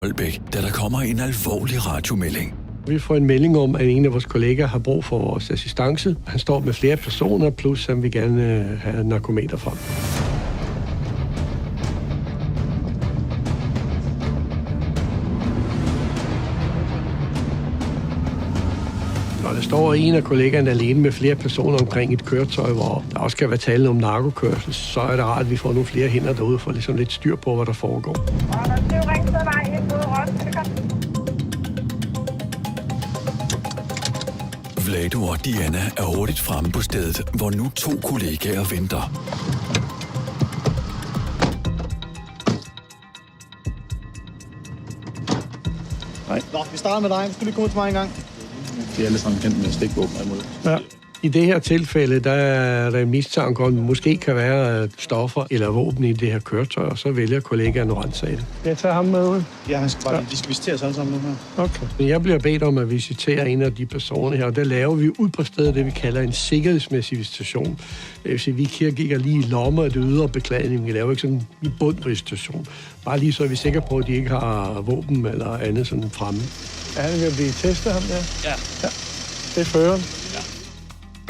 Holbæk, da der kommer en alvorlig radiomelding. Vi får en melding om, at en af vores kollegaer har brug for vores assistance. Han står med flere personer, plus han vil gerne have en narkometer frem. Når der står en af kollegaerne alene med flere personer omkring et køretøj, hvor der også kan være tale om narkokørsel, så er det rart, at vi får nogle flere hænder derude for ligesom lidt styr på, hvad der foregår. Vlado og Diana er hurtigt fremme på stedet, hvor nu 2 kollegaer venter. Nej. Nå, vi starter med dig. Skal du lige komme til mig en gang? De er alle sammen kendt med stikvåben imod. Ja. I det her tilfælde, der er der en mistanke om, måske kan være stoffer eller våben i det her køretøj, og så vælger kollegaen at ransage det. Jeg tager ham med ud. Ja, de skal visiteres alle sammen nu her. Okay. Jeg bliver bedt om at visitere en af de personer her, og der laver vi ud på stedet det, vi kalder en sikkerhedsmæssig visitation. Det vil sige, vi kigger lige i lommer af det ydre beklædning. Vi laver ikke sådan en bundvisitation. Bare lige så er vi sikre på, at de ikke har våben eller andet sådan fremme. Er han ved at blive testet, ham der? Ja. Det er føreren.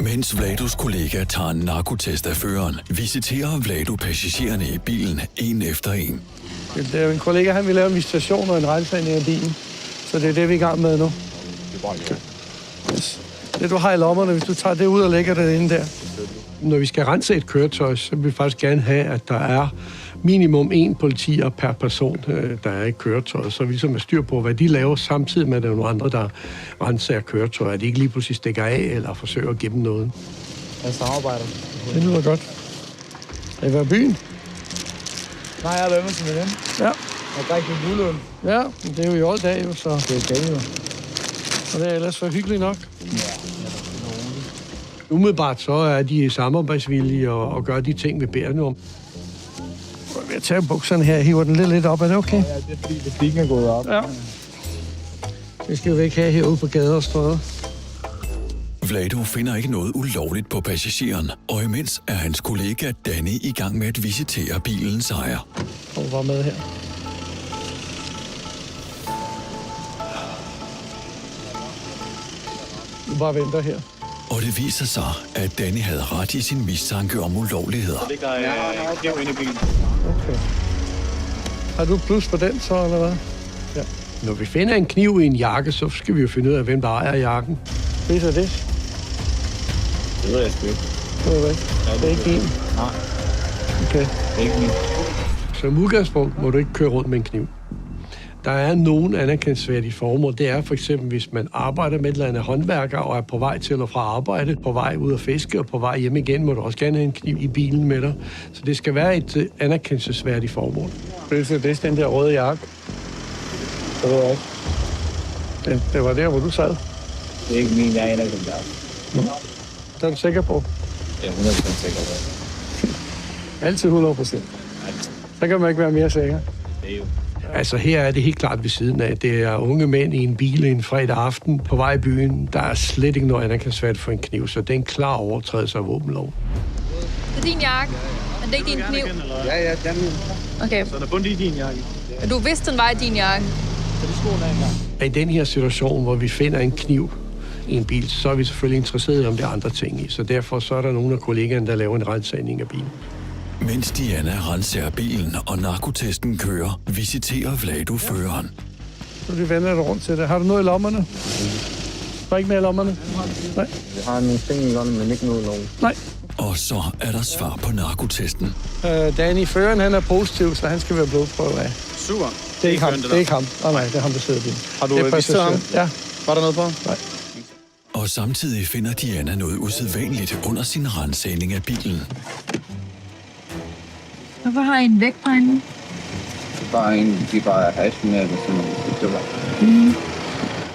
Mens Vlados kollega tager en narkotest af føreren, visiterer Vlado passagererne i bilen en efter en. Det er jo en kollega, han vil lave en visitation og en ransagning af bilen. Så det er det, vi er i gang med nu. Det er bare ikke. Yes. Det, du har i lommerne, hvis du tager det ud og lægger det inde der. Når vi skal rense et køretøj, så vil vi faktisk gerne have, at der er minimum 1 politier per person, der er i køretøjet. Så vi ligesom er styr på, hvad de laver, samtidig med, at der er nogle andre, der renser køretøjet. At de ikke lige pludselig stikker af eller forsøger at gemme noget. Jeg samarbejder. Det lyder godt. Er det byen? Nej, jeg er lømmet til min ven. Ja. Jeg drikker min juleløn. Ja, det er jo i år dag, jo, så... Det er galt, jo. Og det er ellers for hyggeligt nok. Umiddelbart så er de samarbejdsvillige og gør de ting, vi beder dem om. Jeg tager bukserne her og hiver den lidt op. Er det okay? Ja, det er fordi, butikken er gået op. Ja. Det skal vi ikke have herude på gader og stræder. Vlado finder ikke noget ulovligt på passageren, og imens er hans kollega Danny i gang med at visitere bilens ejer. Kom bare med her. Du bare venter her. Og det viser sig, at Danny havde ret i sin mistanke om ulovligheder. Der ligger kniv inde i bilen. Okay. Har du plus på den så, eller hvad? Ja. Når vi finder en kniv i en jakke, så skal vi jo finde ud af, hvem der ejer jakken. Ved du det? Det ved jeg sgu ikke. Det ved jeg ikke. Det er ikke din? Nej. Okay. Det er ikke min. Som udgangspunkt må du ikke køre rundt med en kniv. Der er nogle anerkendelsesværdige formål. Det er for eksempel, hvis man arbejder med et eller andet håndværker og er på vej til og fra arbejde, på vej ud at fiske og på vej hjem igen, må du også gerne have en kniv i bilen med dig. Så det skal være et anerkendelsesværdigt formål. Det er den der røde jakke. Det ved jeg ikke. Det var der, hvor du sad. Det er ikke min, jeg er en af dem der. Det er du sikker på? Ja, 100% sikker på. Altid 100%. Så kan man ikke være mere sikker. Det er jo. Altså her er det helt klart ved siden af. Det er unge mænd i en bil en fredag aften på vej i byen. Der er slet ikke noget anerkendelsesværdigt for en kniv, så det er en klar overtrædelse af våbenlov. Det er din jakke, men det er ikke din kniv. Ja, den. Okay. Så der er bundet i din jakke. Og du vidste, den var i din jakke. Så det skoene engang. I den her situation, hvor vi finder en kniv i en bil, så er vi selvfølgelig interesseret i, om der er andre ting i. Så derfor så er der nogle af kollegaerne, der laver en rensagning af bilen. Mens Diana renser bilen og narkotesten kører, visiterer Vlado føreren. Så vi vender det rundt til det. Har du noget i lommerne? Der er ikke mere i lommerne? Nej. Jeg har nogle ting i lommen, men ikke noget lov. Nej. Og så er der svar på narkotesten. Danny, føreren han er positiv, så han skal være blodprøve af. Super. Det er ikke ham. Det er ikke ham. Nej, det er ham, der sidder i bilen. Har du vist ham? Ja. Var der noget på? Nej. Og samtidig finder Diana noget usædvanligt under sin ransagning af bilen. Hvorfor har I en vægtbrænding? Det er bare en, de bare er hash med, eller sådan noget. Det var.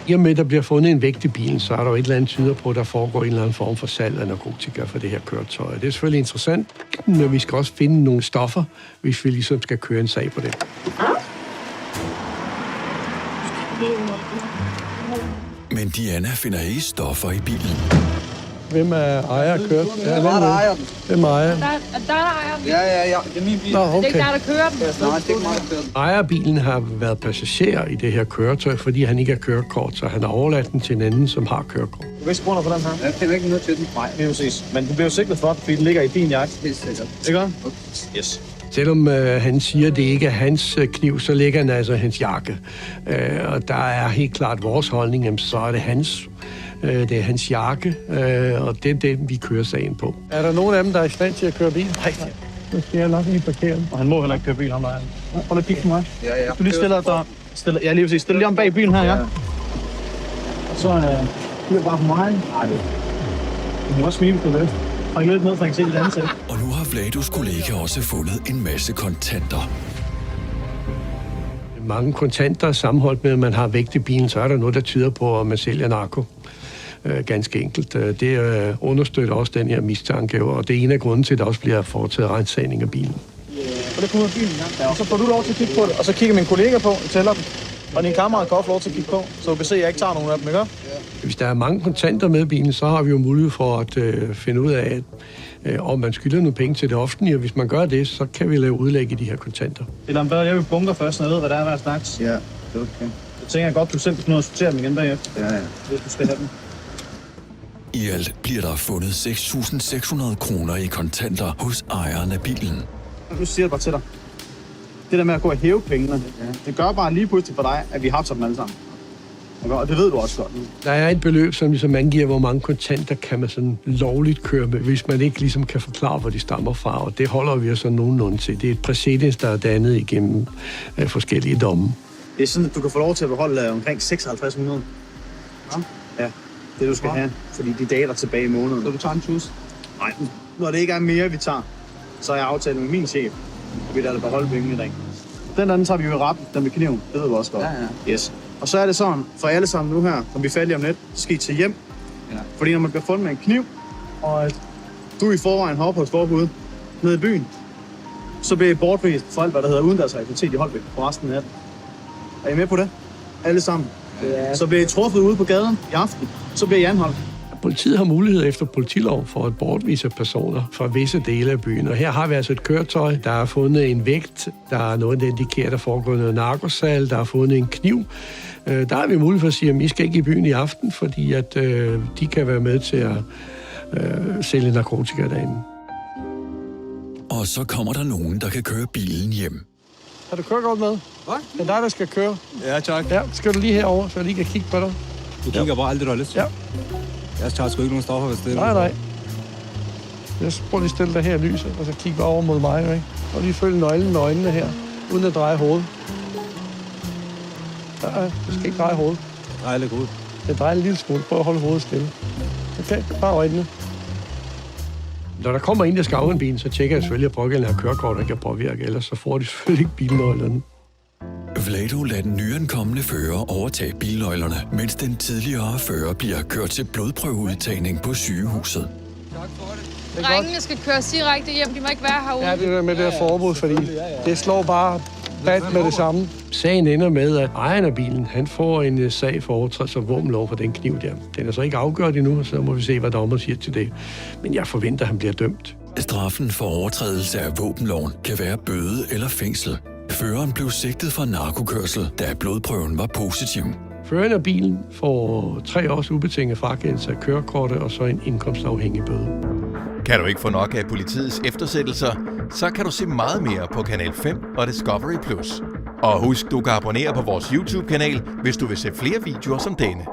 I og med, at der bliver fundet en vægt i bilen, så er der jo et eller andet tyder på, at der foregår en eller anden form for salg af narkotika for det her køretøj. Det er selvfølgelig interessant, men vi skal også finde nogle stoffer, hvis vi ligesom skal køre en sag på det. Men Diana finder ikke stoffer i bilen. Hvem er ejer af kørt? Ja, Der ejer den. hvem ejer? Der er der ejer den. Ja. Det er min bil. Nå, Det er ikke okay. der kører den. Nej, det er ikke mig, der kører den. Ejerbilen har været passager i det her køretøj, fordi han ikke har kørekort, så han har overladt den til en anden, som har kørekort. Du vidste grunder for den her? Jeg kender ikke noget til den. Nej, det er præcis. Men du bliver jo sigtet for, fordi den ligger i din jakke. Helt sikkert. Ikke? Okay. Yes. Selvom han siger, at det ikke er hans kniv, så ligger han altså hans jakke. Og der er helt klart vores holdning, jamen, så er det hans. Det er hans jakke, og det er den, vi kører sagen på. Er der nogen af dem, der er i stand til at køre bil? Nej. Så skal jeg nok lige parkere den. Og han må heller ikke køre bil, ham der er. Prøv lige at kigge på mig. Ja. Du lige stiller dig... Ja, lige præcis. Stille lige om bag bilen her, ja. Og så bliver bare på mig. Nej, du må også smile, hvis du vil. Træk lidt ned, så jeg kan se dit ansigt. Og nu har Vladus kollega også fundet en masse kontanter. Mange kontanter sammenholdt med, at man har vægt i bilen, så er der noget, der tyder på, at man sælger narko. Ganske enkelt. Det understøtter også den her mistanke, og det er en af grunden til, at der også bliver foretaget rensagning af bilen. Og det kommer ud af bilen, ja. Og så får du lov til at kigge på det, og så kigger min kollega på, tæller dem. Og din kammerat kan også få lov til at kigge på, så du kan se, at jeg ikke tager nogen af dem, ikke? Hvis der er mange kontanter med i bilen, så har vi jo mulighed for at finde ud af, om man skylder nogle penge til det offentlige, og hvis man gør det, så kan vi lave udlæg i de her kontanter. Eller hvad, jeg vil bunker først, når jeg ved, hvad der er hver slags. Ja, det er okay. Jeg tænker godt, du selv kan nå at sortere dem igen bagefter, Ja. hvis du skal have dem. I alt bliver der fundet 6.600 kroner i kontanter hos ejeren af bilen. Nu siger jeg bare til dig. Det der med at gå og hæve pengene, det gør bare lige pludselig for dig, at vi har dem alle sammen. Og det ved du også godt. Der er et beløb, som ligesom angiver, hvor mange kontanter kan man sådan lovligt køre med, hvis man ikke ligesom kan forklare, hvor de stammer fra, og det holder vi os så nogenlunde til. Det er et præcedens, der er dannet igennem forskellige domme. Det er sådan, at du kan få lov til at beholde omkring 5600. Ja, det du skal have, fordi de dater tilbage i måneden. Så du tager en tus? Nej, når det ikke er mere, vi tager, så har jeg aftalt med min chef, at vi lader det beholde pengene i dag. Den anden tager vi jo i retten, den med kniven. Det ved du også godt. Ja. Yes. Og så er det sådan, for alle sammen nu her, som vi er færdige om lidt, så skal I til hjem. Ja. Fordi når man bliver fundet med en kniv, og at du i forvejen har opholdsforbud nede i byen, så bliver I bortvist for alt, hvad der hedder udendørs aktivitet i Holbæk for resten af natten. Er I med på det? Alle sammen. Ja. Så bliver I truffet ude på gaden i aften, så bliver I anholdt. Politiet har mulighed efter politilov for at bortvise personer fra visse dele af byen. Og her har vi altså et køretøj, der har fundet en vægt, der er noget, der indikerer, der foregår noget narkosalg, der har fundet en kniv. Der har vi mulighed for at sige, at I skal ikke i byen i aften, fordi at, de kan være med til at sælge narkotika derinde. Og så kommer der nogen, der kan køre bilen hjem. Har du kørekort med? Hvad? Det er dig, der skal køre. Ja, tak. Ja, skal du lige herover, så jeg lige kan kigge på dig? Du kigger bare alt det, du har lyst til. Ja. Jeg tager sgu ikke nogen stoffer, hvis det er. Nej. Jeg prøver lige at stille dig her i lyset, og så kigge bare over mod mig, ikke? Og lige følge nøglen med øjnene her, uden at dreje hovedet. Ja, du skal ikke dreje hovedet. Nej, lidt ud. Jeg drejer en lille smule. Prøv at holde hovedet stille. Okay, bare øjnene. Når der kommer en, der skal af en bil, så tjekker jeg selvfølgelig, at pågældende har kørekort, der ikke er påvirket. Ellers så får de selvfølgelig ikke bilnøglerne. Vlado lader den nyankomne fører overtage bilnøglerne, mens den tidligere fører bliver kørt til blodprøveudtagning på sygehuset. Drengene skal køre direkte hjem. De må ikke være herude. Ja, det der med det her forbud, fordi det slår bare bat med det samme. Sagen ender med, at ejeren af bilen, han får en sag for overtrædelse af våbenlov for den kniv der. Den er så ikke afgjort endnu, så må vi se, hvad dommer siger til det. Men jeg forventer, at han bliver dømt. Straffen for overtrædelse af våbenloven kan være bøde eller fængsel. Føreren blev sigtet for narkokørsel, da blodprøven var positiv. Føreren af bilen får 3 års ubetinget frakendelse af kørekortet og så en indkomstafhængig bøde. Kan du ikke få nok af politiets eftersættelser, så kan du se meget mere på Kanal 5 og Discovery+. Og husk, du kan abonnere på vores YouTube-kanal, hvis du vil se flere videoer som denne.